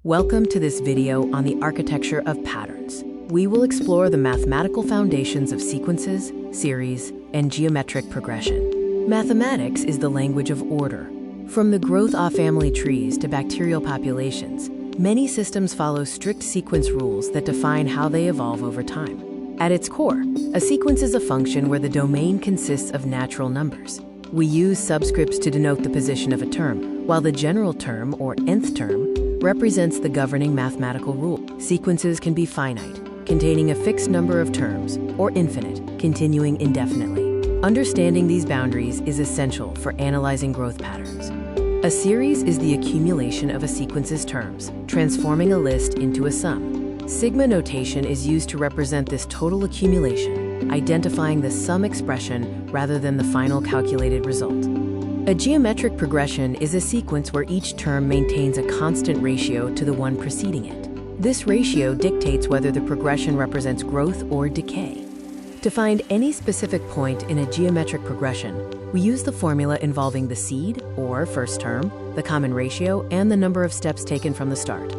Welcome to this video on the architecture of patterns. We will explore the mathematical foundations of sequences, series, and geometric progression. Mathematics is the language of order. From the growth of family trees to bacterial populations, many systems follow strict sequence rules that define how they evolve over time. At its core, a sequence is a function where the domain consists of natural numbers. We use subscripts to denote the position of a term, while the general term, or nth term, represents the governing mathematical rule. Sequences can be finite, containing a fixed number of terms, or infinite, continuing indefinitely. Understanding these boundaries is essential for analyzing growth patterns. A series is the accumulation of a sequence's terms, transforming a list into a sum. Sigma notation is used to represent this total accumulation, identifying the sum expression rather than the final calculated result. A geometric progression is a sequence where each term maintains a constant ratio to the one preceding it. This ratio dictates whether the progression represents growth or decay. To find any specific point in a geometric progression, we use the formula involving the seed, or first term, the common ratio, and the number of steps taken from the start.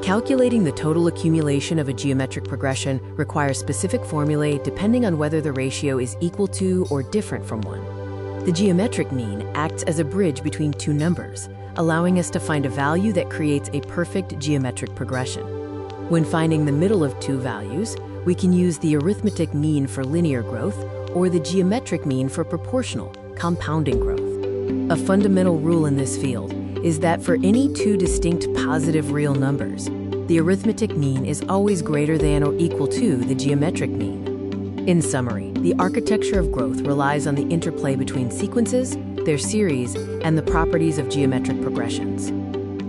Calculating the total accumulation of a geometric progression requires specific formulae depending on whether the ratio is equal to or different from 1. The geometric mean acts as a bridge between two numbers, allowing us to find a value that creates a perfect geometric progression. When finding the middle of two values, we can use the arithmetic mean for linear growth or the geometric mean for proportional, compounding growth. A fundamental rule in this field is that for any two distinct positive real numbers, the arithmetic mean is always greater than or equal to the geometric mean. In summary, the architecture of growth relies on the interplay between sequences, their series, and the properties of geometric progressions.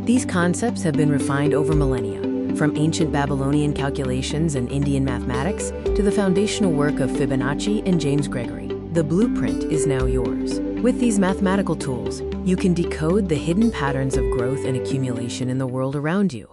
These concepts have been refined over millennia, from ancient Babylonian calculations and Indian mathematics to the foundational work of Fibonacci and James Gregory. The blueprint is now yours. With these mathematical tools, you can decode the hidden patterns of growth and accumulation in the world around you.